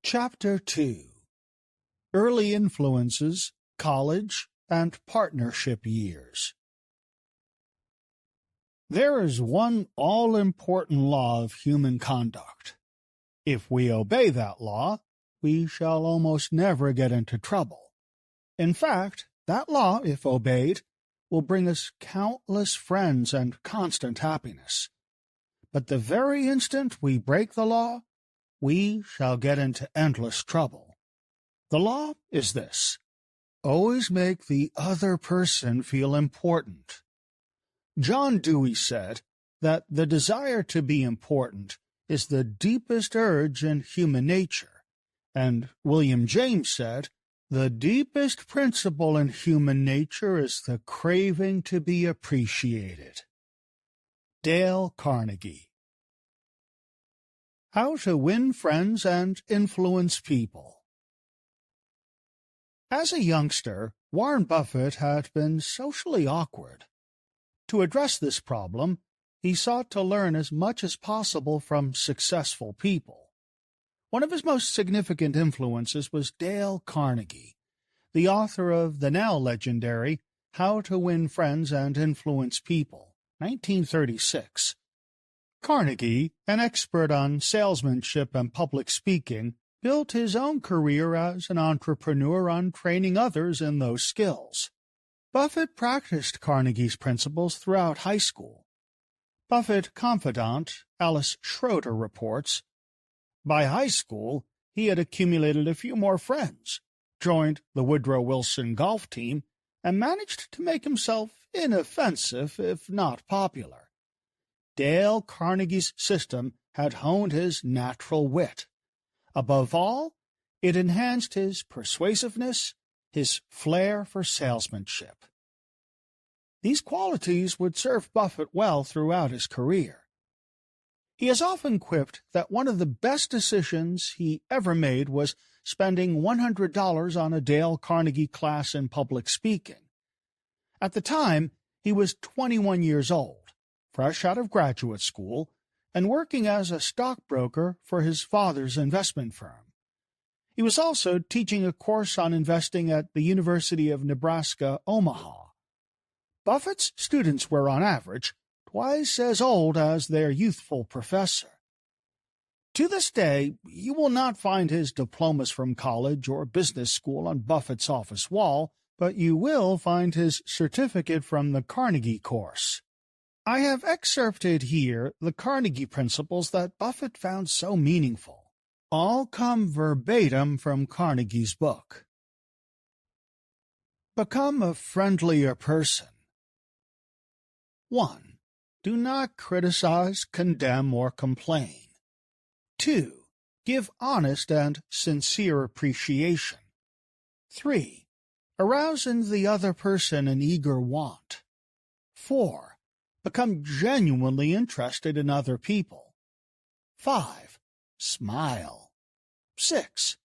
Chapter 2 Early Influences, College, and Partnership Years. There is one all-important law of human conduct. If we obey that law, we shall almost never get into trouble. In fact, that law, if obeyed, will bring us countless friends and constant happiness. But the very instant we break the law, we shall get into endless trouble. The law is this: always make the other person feel important. John Dewey said that the desire to be important is the deepest urge in human nature, and William James said, the deepest principle in human nature is the craving to be appreciated. Dale Carnegie. How to Win Friends and Influence People. As a youngster, Warren Buffett had been socially awkward. To address this problem, he sought to learn as much as possible from successful people. One of his most significant influences was Dale Carnegie, the author of the now legendary How to Win Friends and Influence People, 1936. Carnegie, an expert on salesmanship and public speaking, built his own career as an entrepreneur on training others in those skills. Buffett practiced Carnegie's principles throughout high school. Buffett confidant Alice Schroeder reports, by high school, he had accumulated a few more friends, joined the Woodrow Wilson golf team, and managed to make himself inoffensive if not popular. Dale Carnegie's system had honed his natural wit. Above all, it enhanced his persuasiveness, his flair for salesmanship. These qualities would serve Buffett well throughout his career. He has often quipped that one of the best decisions he ever made was spending $100 on a Dale Carnegie class in public speaking. At the time, he was 21 years old, fresh out of graduate school, and working as a stockbroker for his father's investment firm. He was also teaching a course on investing at the University of Nebraska, Omaha. Buffett's students were, on average, twice as old as their youthful professor. To this day, you will not find his diplomas from college or business school on Buffett's office wall, but you will find his certificate from the Carnegie course. I have excerpted here the Carnegie principles that Buffett found so meaningful. All come verbatim from Carnegie's book. Become a friendlier person. 1. Do not criticize, condemn, or complain. 2. Give honest and sincere appreciation. 3. Arouse in the other person an eager want. 4. Become genuinely interested in other people. 5. Smile. 6.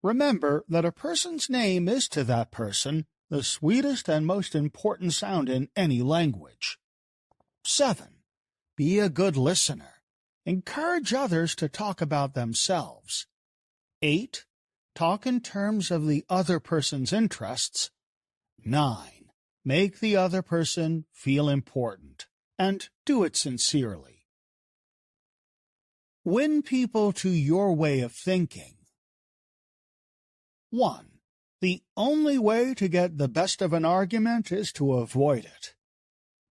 Remember that a person's name is to that person the sweetest and most important sound in any language. 7. Be a good listener. Encourage others to talk about themselves. 8. Talk in terms of the other person's interests. 9. Make the other person feel important, and do it sincerely. Win people to your way of thinking. 1. The only way to get the best of an argument is to avoid it.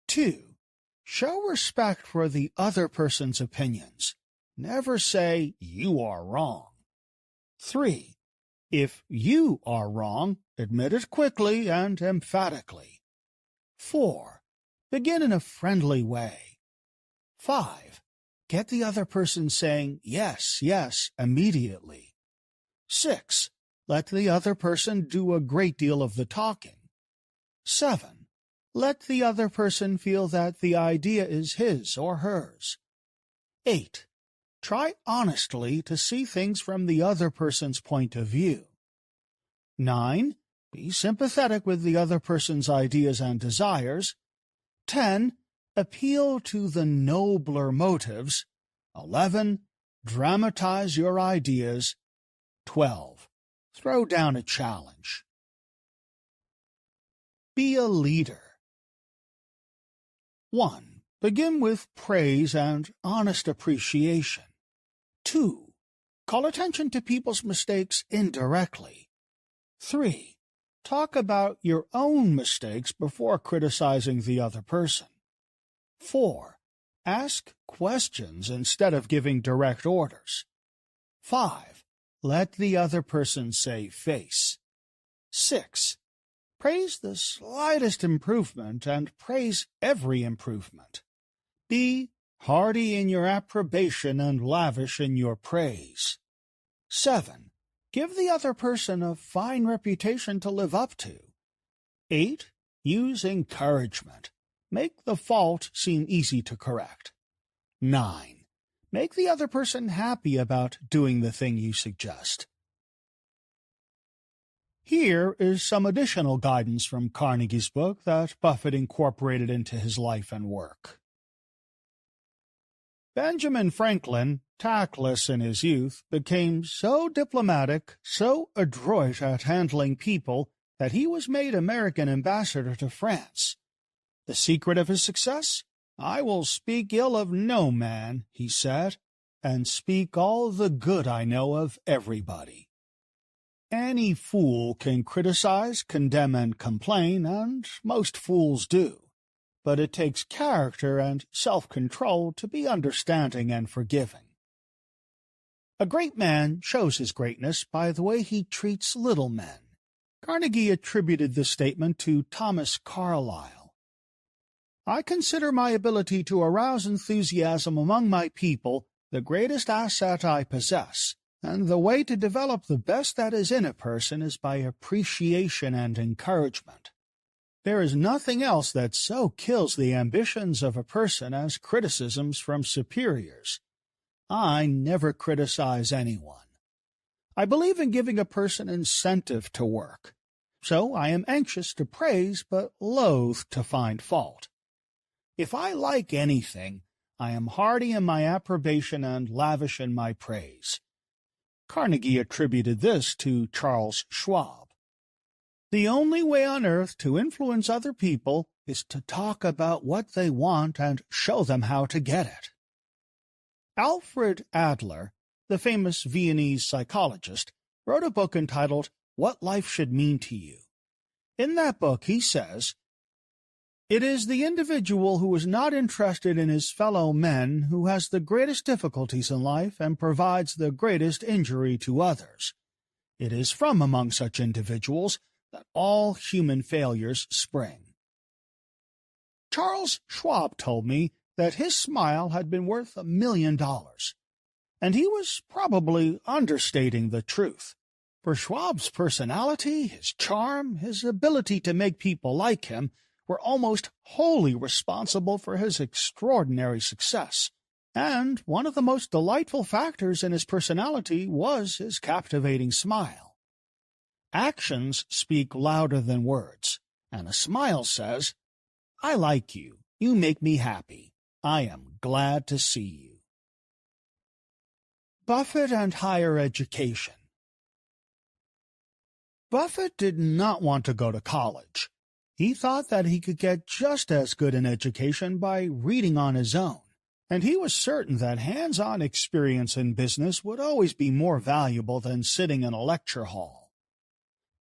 2. Show respect for the other person's opinions. Never say, you are wrong. 3. If you are wrong, admit it quickly and emphatically. 4. Begin in a friendly way. 5. Get the other person saying, yes, yes, immediately. 6. Let the other person do a great deal of the talking. 7. Let the other person feel that the idea is his or hers. 8. Try honestly to see things from the other person's point of view. 9. Be sympathetic with the other person's ideas and desires. 10. Appeal to the nobler motives. 11. Dramatize your ideas. 12. Throw down a challenge. Be a leader. 1. Begin with praise and honest appreciation. 2. Call attention to people's mistakes indirectly. 3. Talk about your own mistakes before criticizing the other person. 4. Ask questions instead of giving direct orders. 5. Let the other person save face. 6. Praise the slightest improvement and praise every improvement. Be hearty in your approbation and lavish in your praise. 7. Give the other person a fine reputation to live up to. 8. Use encouragement. Make the fault seem easy to correct. 9. Make the other person happy about doing the thing you suggest. Here is some additional guidance from Carnegie's book that Buffett incorporated into his life and work. Benjamin Franklin, tactless in his youth, became so diplomatic, so adroit at handling people, that he was made American ambassador to France. The secret of his success? I will speak ill of no man, he said, and speak all the good I know of everybody. Any fool can criticize, condemn, and complain, and most fools do. But it takes character and self-control to be understanding and forgiving. A great man shows his greatness by the way he treats little men. Carnegie attributed this statement to Thomas Carlyle. I consider my ability to arouse enthusiasm among my people the greatest asset I possess, and the way to develop the best that is in a person is by appreciation and encouragement. There is nothing else that so kills the ambitions of a person as criticisms from superiors. I never criticize anyone. I believe in giving a person incentive to work, so I am anxious to praise but loath to find fault. If I like anything, I am hearty in my approbation and lavish in my praise. Carnegie attributed this to Charles Schwab. The only way on earth to influence other people is to talk about what they want and show them how to get it. Alfred Adler, the famous Viennese psychologist, wrote a book entitled What Life Should Mean to You. In that book he says, "It is the individual who is not interested in his fellow men who has the greatest difficulties in life and provides the greatest injury to others. It is from among such individuals that all human failures spring." Charles Schwab told me that his smile had been worth $1 million, and he was probably understating the truth. For Schwab's personality, his charm, his ability to make people like him were almost wholly responsible for his extraordinary success, and one of the most delightful factors in his personality was his captivating smile. Actions speak louder than words, and a smile says, "I like you. You make me happy. I am glad to see you." Buffett and higher education. Buffett did not want to go to college. He thought that he could get just as good an education by reading on his own, and he was certain that hands-on experience in business would always be more valuable than sitting in a lecture hall.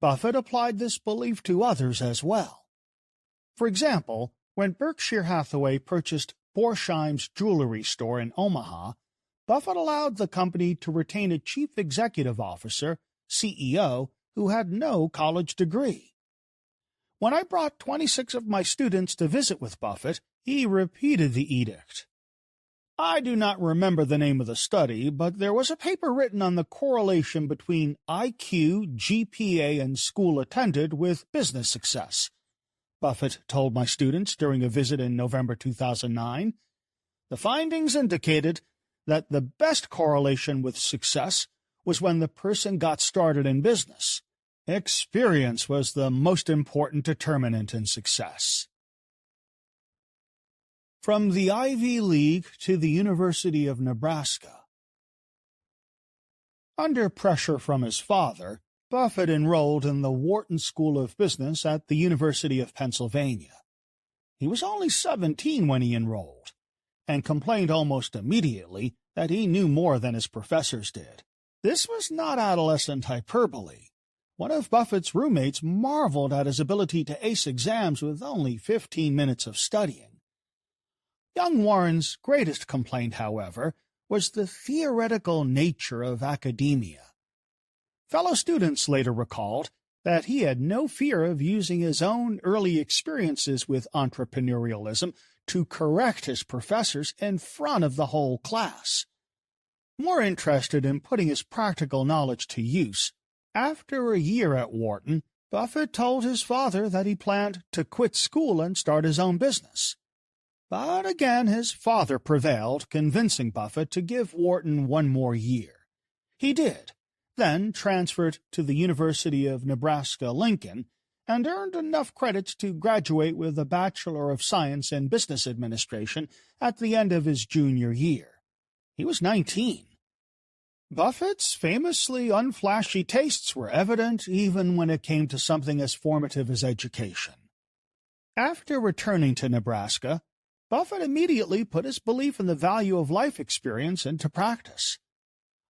Buffett applied this belief to others as well. For example, when Berkshire Hathaway purchased Borsheim's jewelry store in Omaha, Buffett allowed the company to retain a chief executive officer, CEO, who had no college degree. When I brought 26 of my students to visit with Buffett, he repeated the edict. I do not remember the name of the study, but there was a paper written on the correlation between IQ, GPA, and school attended with business success. Buffett told my students during a visit in November 2009. The findings indicated that the best correlation with success was when the person got started in business. Experience was the most important determinant in success. From the Ivy League to the University of Nebraska. Under pressure from his father, Buffett enrolled in the Wharton School of Business at the University of Pennsylvania. He was only 17 when he enrolled, and complained almost immediately that he knew more than his professors did. This was not adolescent hyperbole. One of Buffett's roommates marveled at his ability to ace exams with only 15 minutes of studying. Young Warren's greatest complaint, however, was the theoretical nature of academia. Fellow students later recalled that he had no fear of using his own early experiences with entrepreneurialism to correct his professors in front of the whole class. More interested in putting his practical knowledge to use, after a year at Wharton, Buffett told his father that he planned to quit school and start his own business. But again his father prevailed, convincing Buffett to give Wharton one more year. He did, then transferred to the University of Nebraska-Lincoln, and earned enough credits to graduate with a Bachelor of Science in Business Administration at the end of his junior year. He was 19. Buffett's famously unflashy tastes were evident even when it came to something as formative as education. After returning to Nebraska, Buffett immediately put his belief in the value of life experience into practice.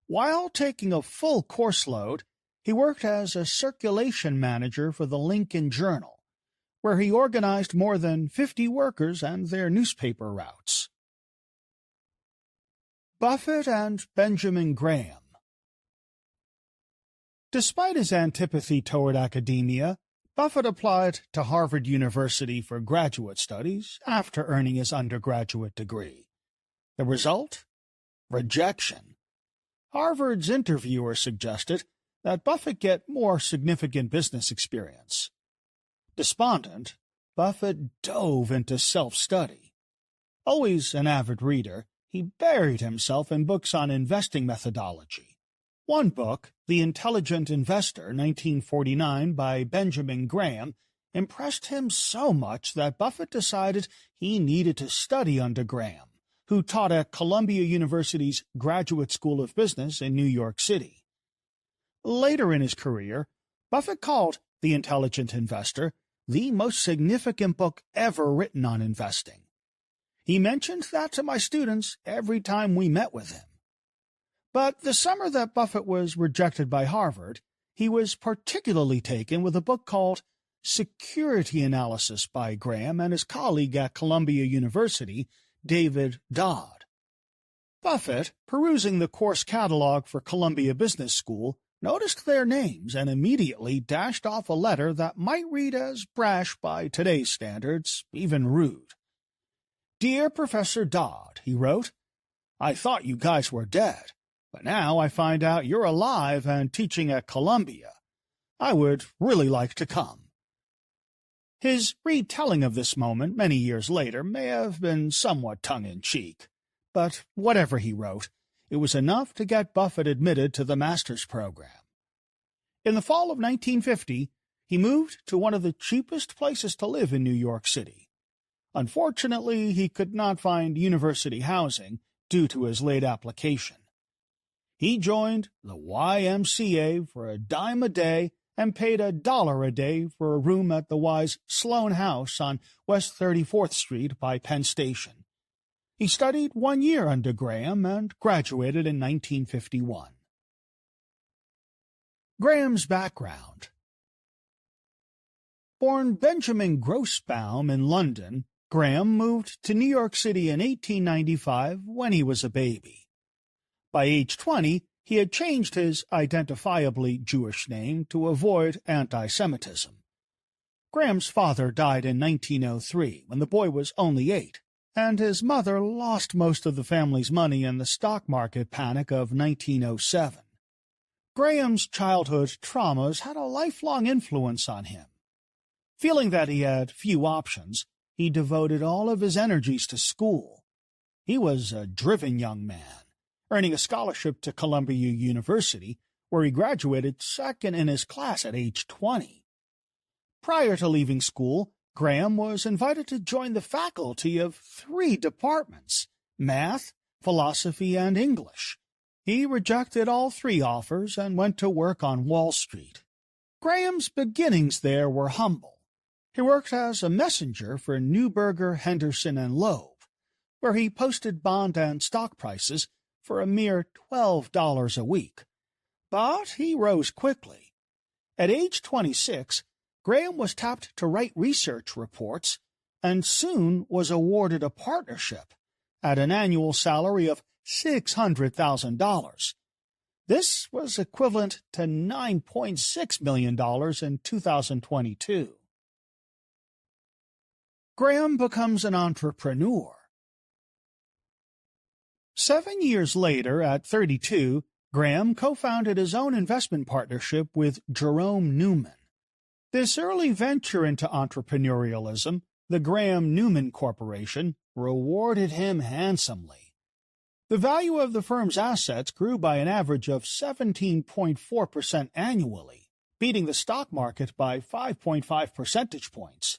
While taking a full course load, he worked as a circulation manager for the Lincoln Journal, where he organized more than 50 workers and their newspaper routes. Buffett and Benjamin Graham. Despite his antipathy toward academia, Buffett applied to Harvard University for graduate studies after earning his undergraduate degree. The result? Rejection. Harvard's interviewer suggested that Buffett get more significant business experience. Despondent, Buffett dove into self-study. Always an avid reader, he buried himself in books on investing methodology. One book, The Intelligent Investor, 1949, by Benjamin Graham, impressed him so much that Buffett decided he needed to study under Graham, who taught at Columbia University's Graduate School of Business in New York City. Later in his career, Buffett called The Intelligent Investor the most significant book ever written on investing. He mentioned that to my students every time we met with him. But the summer that Buffett was rejected by Harvard, he was particularly taken with a book called Security Analysis by Graham and his colleague at Columbia University, David Dodd. Buffett, perusing the course catalog for Columbia Business School, noticed their names and immediately dashed off a letter that might read as brash by today's standards, even rude. "Dear Professor Dodd," he wrote, "I thought you guys were dead, but now I find out you're alive and teaching at Columbia. I would really like to come." His retelling of this moment many years later may have been somewhat tongue-in-cheek, but whatever he wrote, it was enough to get Buffett admitted to the master's program. In the fall of 1950, he moved to one of the cheapest places to live in New York City. Unfortunately, he could not find university housing due to his late application. He joined the YMCA for a dime a day and paid $1 a day for a room at the Wise Sloane House on West 34th Street by Penn Station. He studied 1 year under Graham and graduated in 1951. Graham's background. Born Benjamin Grossbaum in London, Graham moved to New York City in 1895 when he was a baby. By age 20, he had changed his identifiably Jewish name to avoid anti-Semitism. Graham's father died in 1903 when the boy was only 8, and his mother lost most of the family's money in the stock market panic of 1907. Graham's childhood traumas had a lifelong influence on him. Feeling that he had few options, he devoted all of his energies to school. He was a driven young man, earning a scholarship to Columbia University, where he graduated second in his class at age 20. Prior to leaving school, Graham was invited to join the faculty of 3 departments: math, philosophy, and English. He rejected all 3 offers and went to work on Wall Street. Graham's beginnings there were humble. He worked as a messenger for Neuberger, Henderson, and Loeb, where he posted bond and stock prices for a mere $12 a week. But he rose quickly. At age 26, Graham was tapped to write research reports and soon was awarded a partnership at an annual salary of $600,000. This was equivalent to $9.6 million in 2022. Graham becomes an entrepreneur. 7 years later, at 32, Graham co-founded his own investment partnership with Jerome Newman. This early venture into entrepreneurialism, the Graham-Newman Corporation, rewarded him handsomely. The value of the firm's assets grew by an average of 17.4% annually, beating the stock market by 5.5 percentage points.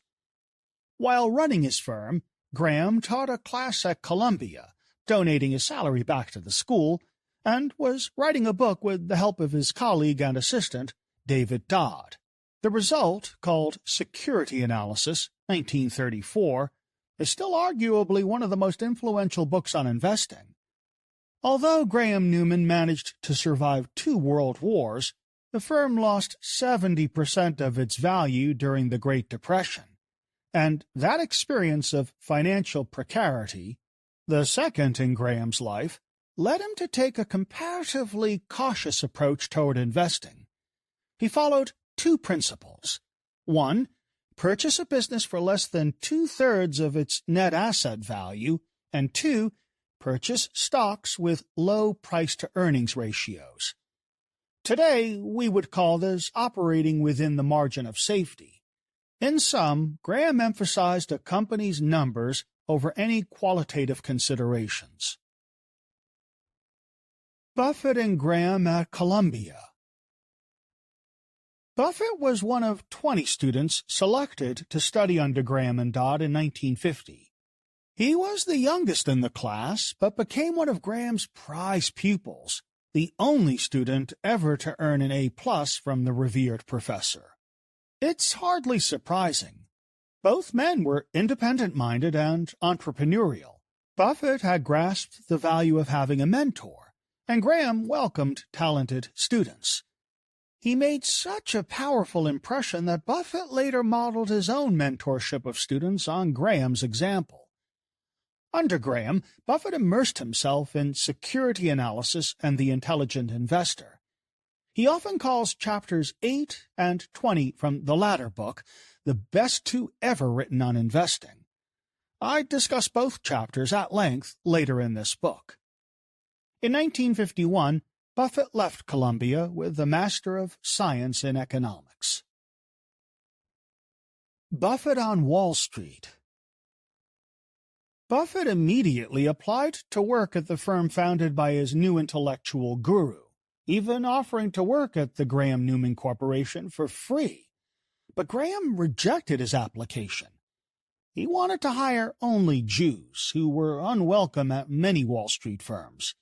While running his firm, Graham taught a class at Columbia, donating his salary back to the school, and was writing a book with the help of his colleague and assistant, David Dodd. The result, called Security Analysis, 1934, is still arguably one of the most influential books on investing. Although Graham Newman managed to survive 2 world wars, the firm lost 70% of its value during the Great Depression, and that experience of financial precarity, the second in Graham's life, led him to take a comparatively cautious approach toward investing. He followed 2 principles. 1, purchase a business for less than 2/3 of its net asset value, and 2, purchase stocks with low price-to-earnings ratios. Today, we would call this operating within the margin of safety. In sum, Graham emphasized a company's numbers over any qualitative considerations. Buffett and Graham at Columbia. Buffett was one of 20 students selected to study under Graham and Dodd in 1950. He was the youngest in the class, but became one of Graham's prize pupils, the only student ever to earn an A+ from the revered professor. It's hardly surprising. Both men were independent-minded and entrepreneurial. Buffett had grasped the value of having a mentor, and Graham welcomed talented students. He made such a powerful impression that Buffett later modeled his own mentorship of students on Graham's example. Under Graham, Buffett immersed himself in security analysis and the intelligent investor. He often calls chapters 8 and 20 from the latter book the best 2 ever written on investing. I discuss both chapters at length later in this book. In 1951, Buffett left Columbia with a Master of Science in Economics. Buffett on Wall Street. Buffett immediately applied to work at the firm founded by his new intellectual guru, even offering to work at the Graham-Newman Corporation for free. But Graham rejected his application. He wanted to hire only Jews, who were unwelcome at many Wall Street firms.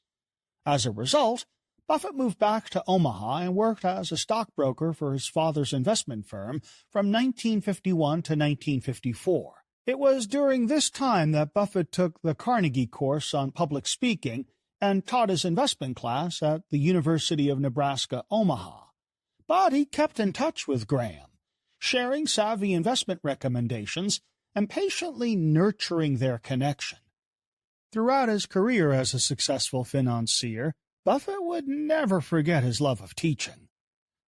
As a result, Buffett moved back to Omaha and worked as a stockbroker for his father's investment firm from 1951 to 1954. It was during this time that Buffett took the Carnegie course on public speaking and taught his investment class at the University of Nebraska, Omaha. But he kept in touch with Graham, sharing savvy investment recommendations and patiently nurturing their connection. Throughout his career as a successful financier, Buffett would never forget his love of teaching.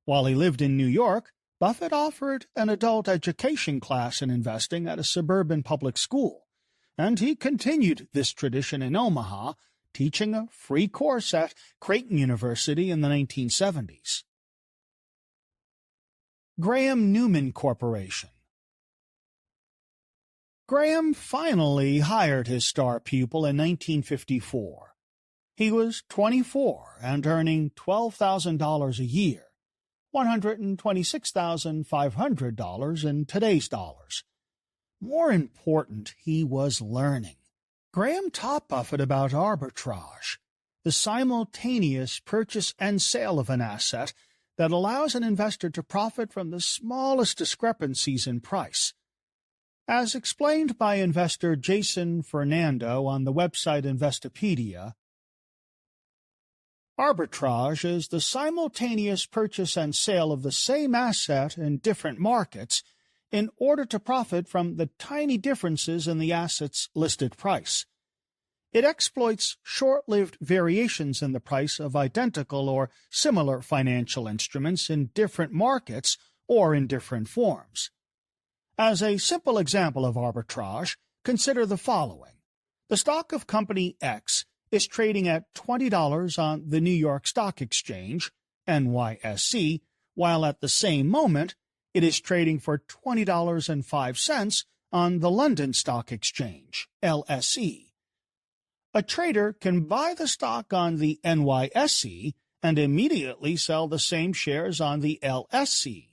While he lived in New York, Buffett offered an adult education class in investing at a suburban public school, and he continued this tradition in Omaha, teaching a free course at Creighton University in the 1970s. Graham-Newman Corporation. Graham finally hired his star pupil in 1954. He was 24 and earning $12,000 a year, $126,500 in today's dollars. More important, he was learning. Graham taught Buffett about arbitrage, the simultaneous purchase and sale of an asset that allows an investor to profit from the smallest discrepancies in price. As explained by investor Jason Fernando on the website Investopedia, arbitrage is the simultaneous purchase and sale of the same asset in different markets in order to profit from the tiny differences in the asset's listed price. It exploits short-lived variations in the price of identical or similar financial instruments in different markets or in different forms. As a simple example of arbitrage, consider the following. The stock of company X is trading at $20 on the New York Stock Exchange, NYSE, while at the same moment it is trading for $20.05 on the London Stock Exchange, LSE. A trader can buy the stock on the NYSE and immediately sell the same shares on the LSE,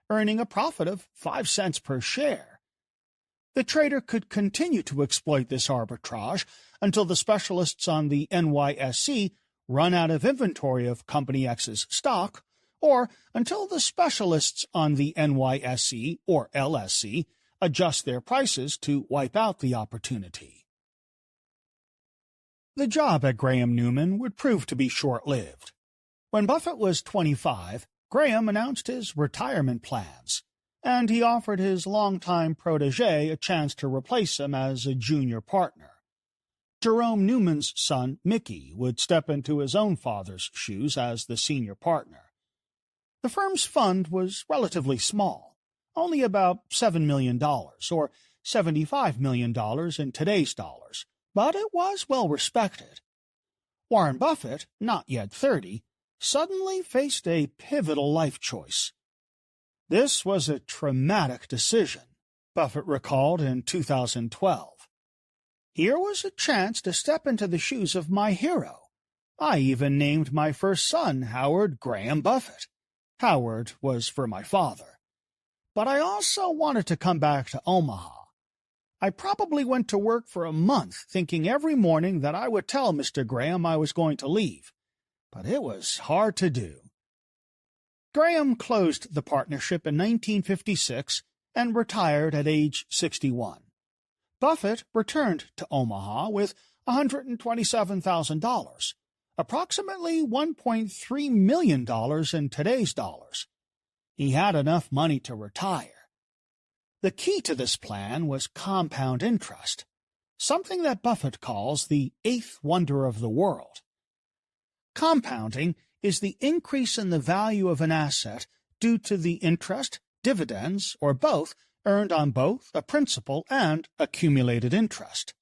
earning a profit of 5 cents per share. The trader could continue to exploit this arbitrage until the specialists on the NYSE run out of inventory of Company X's stock, or until the specialists on the NYSE or LSE adjust their prices to wipe out the opportunity. The job at Graham Newman would prove to be short-lived. When Buffett was 25, Graham announced his retirement plans, and he offered his longtime protege a chance to replace him as a junior partner. Jerome Newman's son, Mickey, would step into his own father's shoes as the senior partner. The firm's fund was relatively small, only about $7 million, or $75 million in today's dollars, but it was well respected. Warren Buffett, not yet 30, suddenly faced a pivotal life choice. This was a traumatic decision, Buffett recalled in 2012. Here was a chance to step into the shoes of my hero. I even named my first son Howard Graham Buffett. Howard was for my father. But I also wanted to come back to Omaha. I probably went to work for a month thinking every morning that I would tell Mr. Graham I was going to leave, but it was hard to do. Graham closed the partnership in 1956 and retired at age 61. Buffett returned to Omaha with $127,000, approximately $1.3 million in today's dollars. He had enough money to retire. The key to this plan was compound interest, something that Buffett calls the eighth wonder of the world. Compounding is the increase in the value of an asset due to the interest, dividends, or both earned on both a principal and accumulated interest.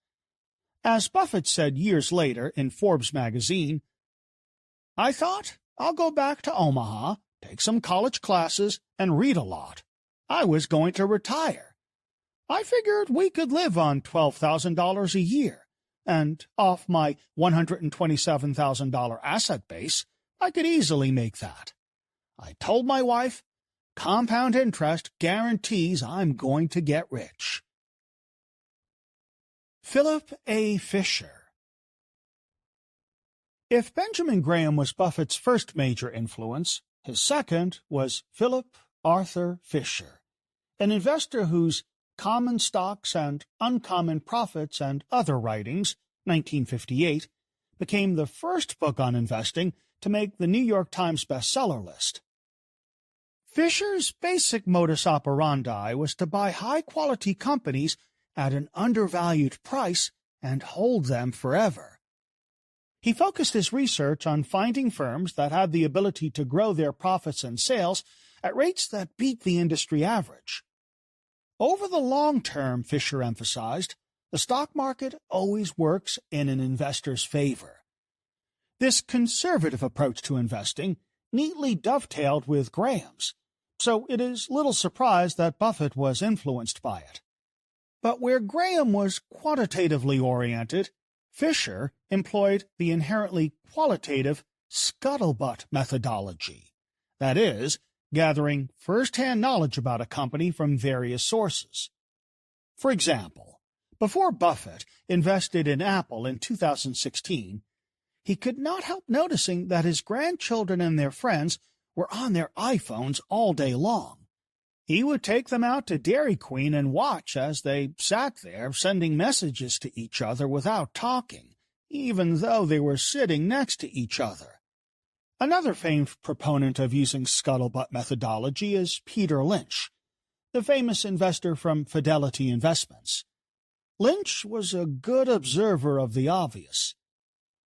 As Buffett said years later in Forbes magazine, "I thought I'll go back to Omaha, take some college classes, and read a lot. I was going to retire. I figured we could live on $12,000 a year, and off my $127,000 asset base, I could easily make that. I told my wife, compound interest guarantees I'm going to get rich." Philip A. Fisher. If Benjamin Graham was Buffett's first major influence, his second was Philip Arthur Fisher, an investor whose Common Stocks and Uncommon Profits and Other Writings, 1958, became the first book on investing to make the New York Times bestseller list. Fisher's basic modus operandi was to buy high-quality companies at an undervalued price and hold them forever. He focused his research on finding firms that had the ability to grow their profits and sales at rates that beat the industry average. Over the long term, Fisher emphasized, the stock market always works in an investor's favor. This conservative approach to investing neatly dovetailed with Graham's, so it is little surprise that Buffett was influenced by it. But where Graham was quantitatively oriented, Fisher employed the inherently qualitative scuttlebutt methodology, that is, gathering first-hand knowledge about a company from various sources. For example, before Buffett invested in Apple in 2016, he could not help noticing that his grandchildren and their friends were on their iPhones all day long. He would take them out to Dairy Queen and watch as they sat there sending messages to each other without talking, even though they were sitting next to each other. Another famed proponent of using scuttlebutt methodology is Peter Lynch, the famous investor from Fidelity Investments. Lynch was a good observer of the obvious.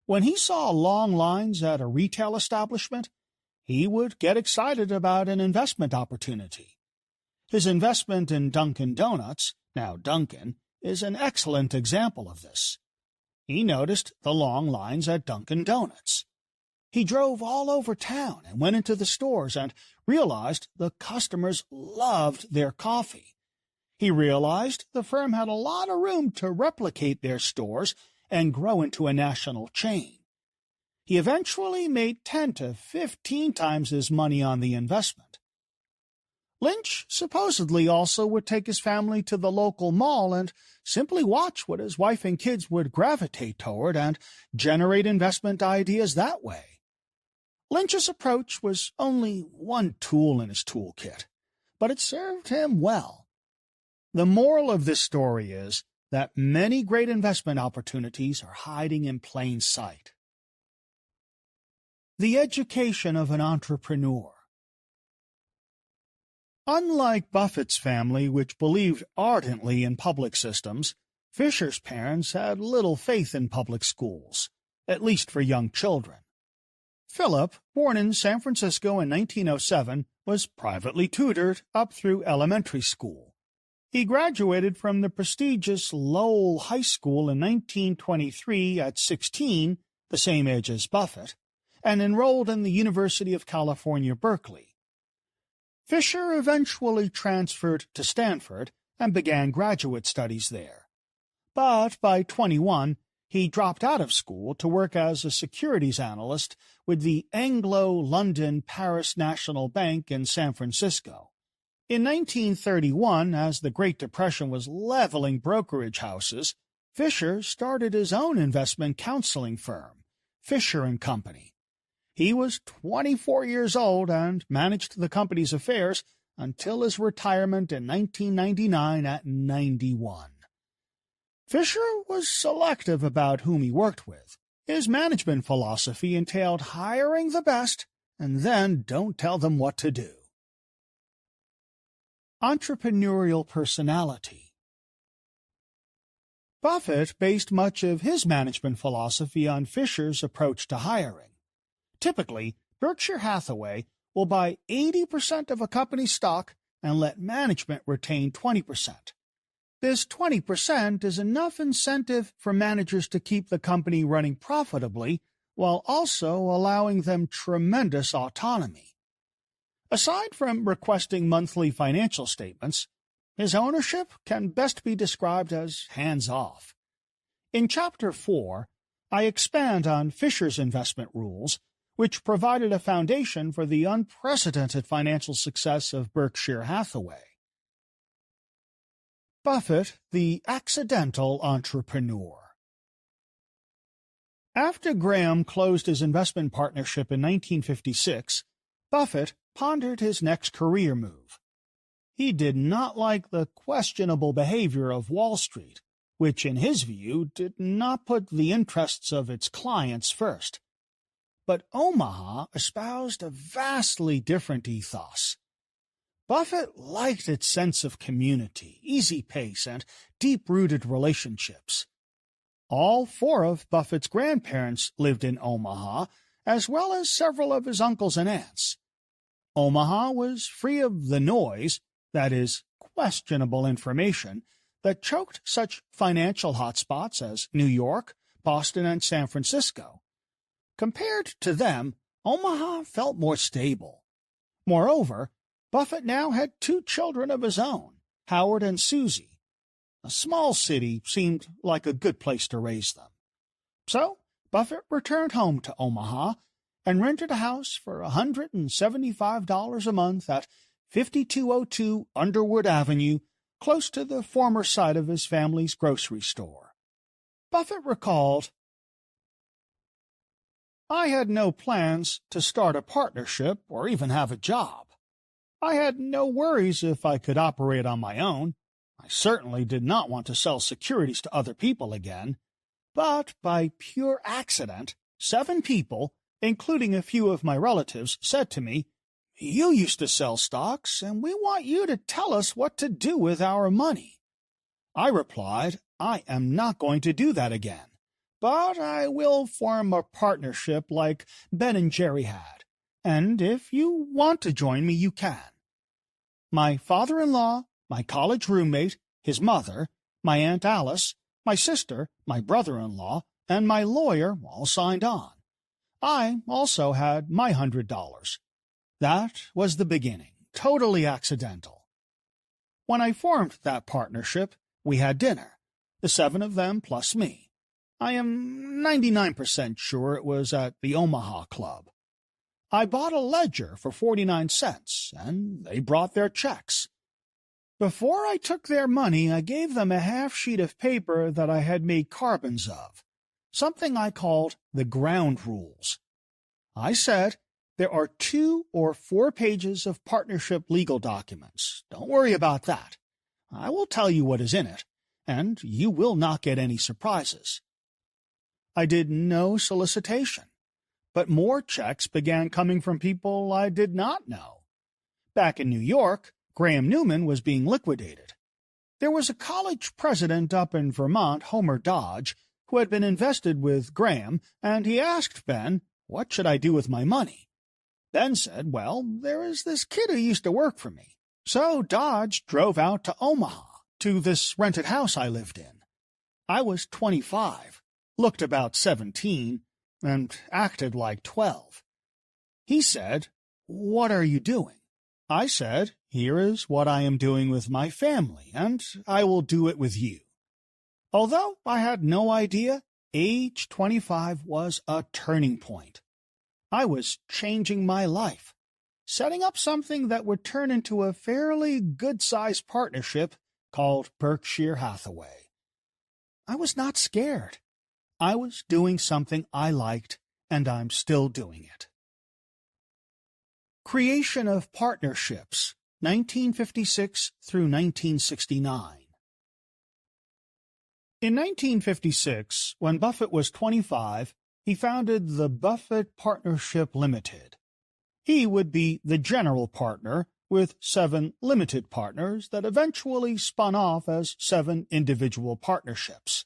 When he saw long lines at a retail establishment, he would get excited about an investment opportunity. His investment in Dunkin' Donuts, now Dunkin', is an excellent example of this. He noticed the long lines at Dunkin' Donuts. He drove all over town and went into the stores and realized the customers loved their coffee. He realized the firm had a lot of room to replicate their stores and grow into a national chain. He eventually made 10 to 15 times his money on the investment. Lynch supposedly also would take his family to the local mall and simply watch what his wife and kids would gravitate toward and generate investment ideas that way. Lynch's approach was only one tool in his toolkit, but it served him well. The moral of this story is that many great investment opportunities are hiding in plain sight. The education of an entrepreneur. Unlike Buffett's family, which believed ardently in public systems, Fisher's parents had little faith in public schools, at least for young children. Philip, born in San Francisco in 1907, was privately tutored up through elementary school. He graduated from the prestigious Lowell High School in 1923 at 16, the same age as Buffett, and enrolled in the University of California, Berkeley. Fisher eventually transferred to Stanford and began graduate studies there. But by 21, he dropped out of school to work as a securities analyst with the Anglo-London Paris National Bank in San Francisco. In 1931, as the Great Depression was leveling brokerage houses, Fisher started his own investment counseling firm, Fisher & Company. He was 24 years old and managed the company's affairs until his retirement in 1999 at 91. Fisher was selective about whom he worked with. His management philosophy entailed hiring the best and then don't tell them what to do. Entrepreneurial personality. Buffett based much of his management philosophy on Fisher's approach to hiring. Typically, Berkshire Hathaway will buy 80% of a company's stock and let management retain 20%. This 20% is enough incentive for managers to keep the company running profitably while also allowing them tremendous autonomy. Aside from requesting monthly financial statements, his ownership can best be described as hands-off. In Chapter 4, I expand on Fisher's investment rules, which provided a foundation for the unprecedented financial success of Berkshire Hathaway. Buffett, the accidental entrepreneur. After Graham closed his investment partnership in 1956, Buffett pondered his next career move. He did not like the questionable behavior of Wall Street, which in his view did not put the interests of its clients first. But Omaha espoused a vastly different ethos. Buffett liked its sense of community, easy pace, and deep-rooted relationships. All four of Buffett's grandparents lived in Omaha, as well as several of his uncles and aunts. Omaha was free of the noise, that is, questionable information, that choked such financial hotspots as New York, Boston, and San Francisco. Compared to them, Omaha felt more stable. Moreover, Buffett now had 2 children of his own, Howard and Susie. A small city seemed like a good place to raise them. So Buffett returned home to Omaha and rented a house for $175 a month at 5202 Underwood Avenue, close to the former site of his family's grocery store. Buffett recalled, I had no plans to start a partnership or even have a job. I had no worries if I could operate on my own. I certainly did not want to sell securities to other people again. But by pure accident, 7 people, including a few of my relatives, said to me, "You used to sell stocks, and we want you to tell us what to do with our money." I replied, "I am not going to do that again, but I will form a partnership like Ben and Jerry had, and if you want to join me, you can." My father-in-law, my college roommate, his mother, my Aunt Alice, my sister, my brother-in-law, and my lawyer all signed on. I also had my $100. That was the beginning, totally accidental. When I formed that partnership, we had dinner, the 7 of them plus me. I am 99% sure it was at the Omaha Club. I bought a ledger for 49 cents, and they brought their checks. Before I took their money, I gave them a half sheet of paper that I had made carbons of, something I called the ground rules. I said, "There are 2 or 4 pages of partnership legal documents. Don't worry about that. I will tell you what is in it, and you will not get any surprises." I did no solicitation, but more checks began coming from people I did not know. Back in New York, Graham Newman was being liquidated. There was a college president up in Vermont, Homer Dodge, who had been invested with Graham, and he asked Ben, "What should I do with my money?" Ben said, "Well, there is this kid who used to work for me." So Dodge drove out to Omaha, to this rented house I lived in. I was 25, looked about 17, and acted like 12. He said, "What are you doing?" I said, "Here is what I am doing with my family, and I will do it with you." Although I had no idea, age 25 was a turning point. I was changing my life, setting up something that would turn into a fairly good-sized partnership called Berkshire Hathaway. I was not scared. I was doing something I liked, and I'm still doing it. Creation of partnerships, 1956 through 1969. In 1956, when Buffett was 25, he founded the Buffett Partnership Limited. He would be the general partner, with 7 limited partners that eventually spun off as 7 individual partnerships.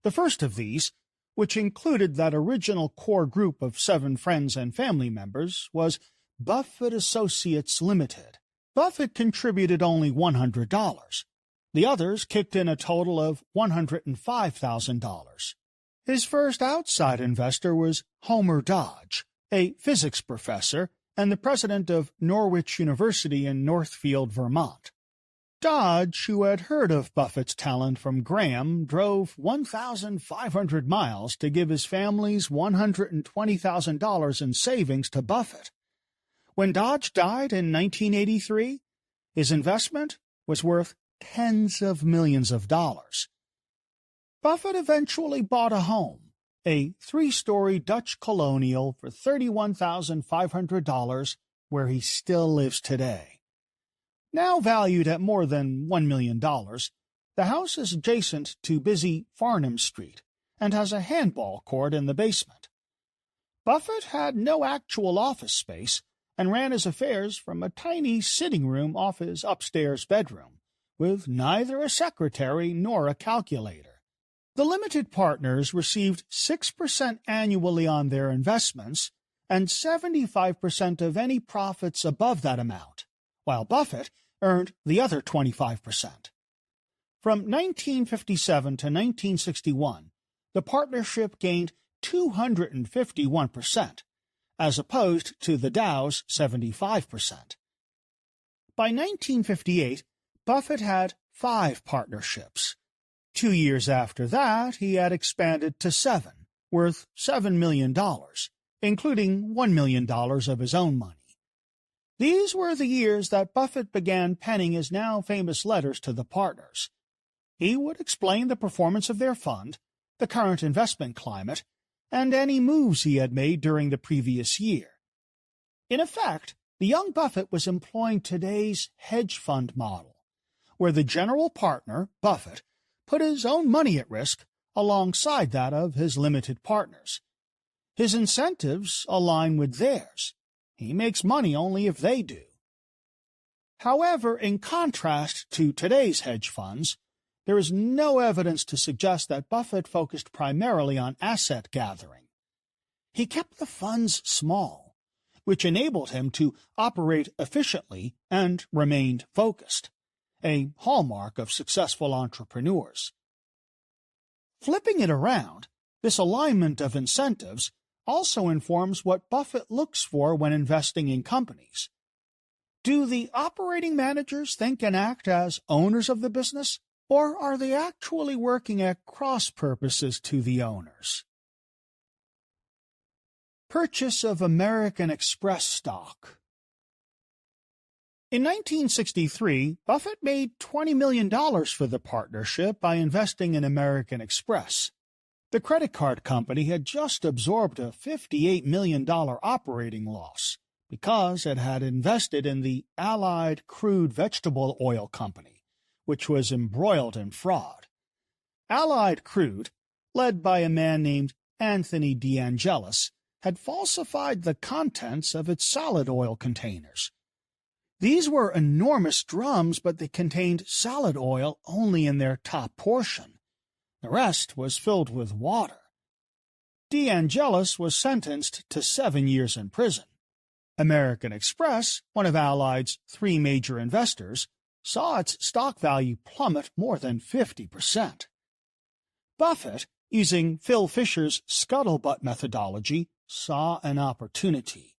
The first of these, which included that original core group of 7 friends and family members, was Buffett Associates Limited. Buffett contributed only $100. The others kicked in a total of $105,000. His first outside investor was Homer Dodge, a physics professor and the president of Norwich University in Northfield, Vermont. Dodge, who had heard of Buffett's talent from Graham, drove 1,500 miles to give his family's $120,000 in savings to Buffett. When Dodge died in 1983, his investment was worth tens of millions of dollars. Buffett eventually bought a home, a 3-story Dutch colonial, for $31,500, where he still lives today. Now valued at more than $1 million, the house is adjacent to busy Farnham Street and has a handball court in the basement. Buffett had no actual office space and ran his affairs from a tiny sitting room off his upstairs bedroom, with neither a secretary nor a calculator. The limited partners received 6% annually on their investments and 75% of any profits above that amount, while Buffett earned the other 25%. From 1957 to 1961, the partnership gained 251%, as opposed to the Dow's 75%. By 1958, Buffett had 5 partnerships. 2 years after that, he had expanded to 7, worth $7 million, including $1 million of his own money. These were the years that Buffett began penning his now famous letters to the partners. He would explain the performance of their fund, the current investment climate, and any moves he had made during the previous year. In effect, the young Buffett was employing today's hedge fund model, where the general partner, Buffett, put his own money at risk alongside that of his limited partners. His incentives align with theirs. He makes money only if they do. However, in contrast to today's hedge funds, there is no evidence to suggest that Buffett focused primarily on asset gathering. He kept the funds small, which enabled him to operate efficiently and remained focused, a hallmark of successful entrepreneurs. Flipping it around, this alignment of incentives also informs what Buffett looks for when investing in companies. Do the operating managers think and act as owners of the business, or are they actually working at cross purposes to the owners? Purchase of American Express stock. In 1963, Buffett made $20 million for the partnership by investing in American Express. The credit card company had just absorbed a $58 million operating loss because it had invested in the Allied Crude Vegetable Oil Company, which was embroiled in fraud. Allied Crude, led by a man named Anthony DeAngelis, had falsified the contents of its salad oil containers. These were enormous drums, but they contained salad oil only in their top portion. The rest was filled with water. DeAngelis was sentenced to 7 years in prison. American Express, one of Allied's 3 major investors, saw its stock value plummet more than 50%. Buffett, using Phil Fisher's scuttlebutt methodology, saw an opportunity.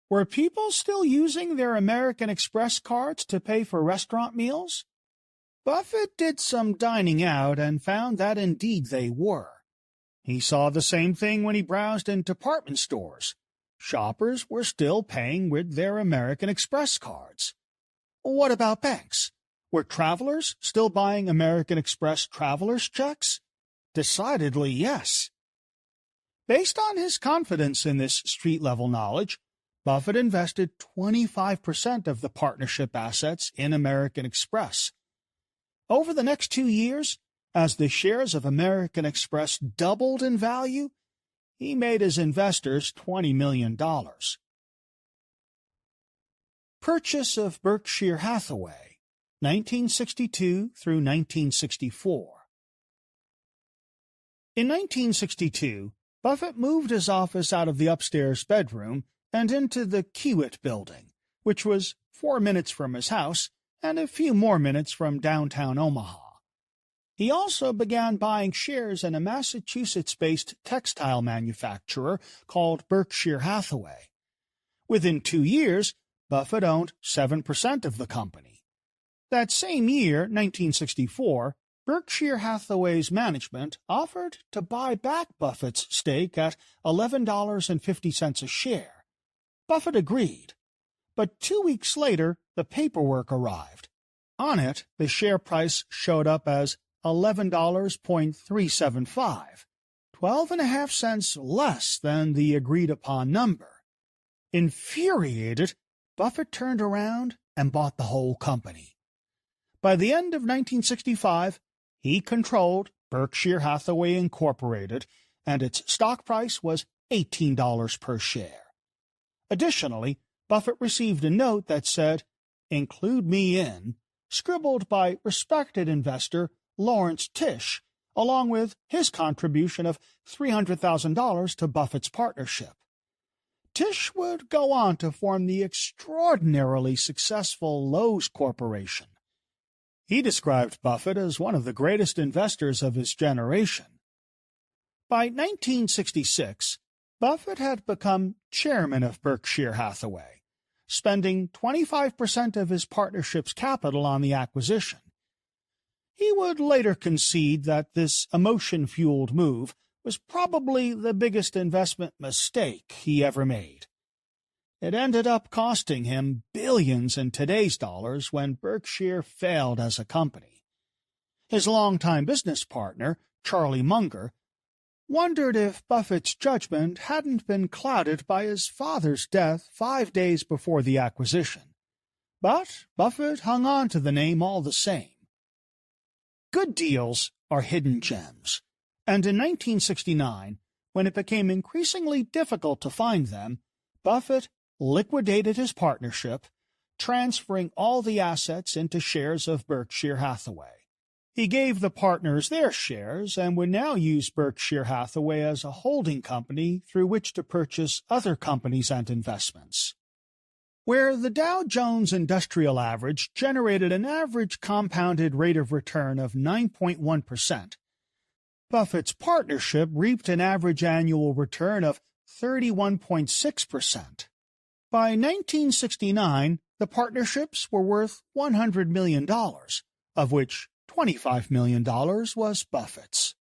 Were people still using their American Express cards to pay for restaurant meals? Buffett did some dining out and found that indeed they were. He saw the same thing when he browsed in department stores. Shoppers were still paying with their American Express cards. What about banks? Were travelers still buying American Express travelers' checks? Decidedly yes. Based on his confidence in this street-level knowledge, Buffett invested 25% of the partnership assets in American Express. Over the next 2 years, as the shares of American Express doubled in value, he made his investors $20 million. Purchase of Berkshire Hathaway, 1962 through 1964. In 1962, Buffett moved his office out of the upstairs bedroom and into the Kiewit building, which was 4 minutes from his house and a few more minutes from downtown Omaha. He also began buying shares in a Massachusetts-based textile manufacturer called Berkshire Hathaway. Within 2 years, Buffett owned 7% of the company. That same year, 1964, Berkshire Hathaway's management offered to buy back Buffett's stake at $11.50 a share. Buffett agreed, but 2 weeks later, the paperwork arrived. On it, the share price showed up as $11.375, 12.5 cents less than the agreed-upon number. Infuriated, Buffett turned around and bought the whole company. By the end of 1965, he controlled Berkshire Hathaway Incorporated, and its stock price was $18 per share. Additionally, Buffett received a note that said, "Include me in," scribbled by respected investor Lawrence Tisch, along with his contribution of $300,000 to Buffett's partnership. Tisch would go on to form the extraordinarily successful Lowe's Corporation. He described Buffett as one of the greatest investors of his generation. By 1966, Buffett had become chairman of Berkshire Hathaway, spending 25% of his partnership's capital on the acquisition. He would later concede that this emotion-fueled move was probably the biggest investment mistake he ever made. It ended up costing him billions in today's dollars when Berkshire failed as a company. His longtime business partner, Charlie Munger, wondered if Buffett's judgment hadn't been clouded by his father's death 5 days before the acquisition. But Buffett hung on to the name all the same. Good deals are hidden gems, and in 1969, when it became increasingly difficult to find them, Buffett liquidated his partnership, transferring all the assets into shares of Berkshire Hathaway. He gave the partners their shares and would now use Berkshire Hathaway as a holding company through which to purchase other companies and investments. Where the Dow Jones Industrial Average generated an average compounded rate of return of 9.1%, Buffett's partnership reaped an average annual return of 31.6%. By 1969, the partnerships were worth $100 million, of which $25 million was Buffett's.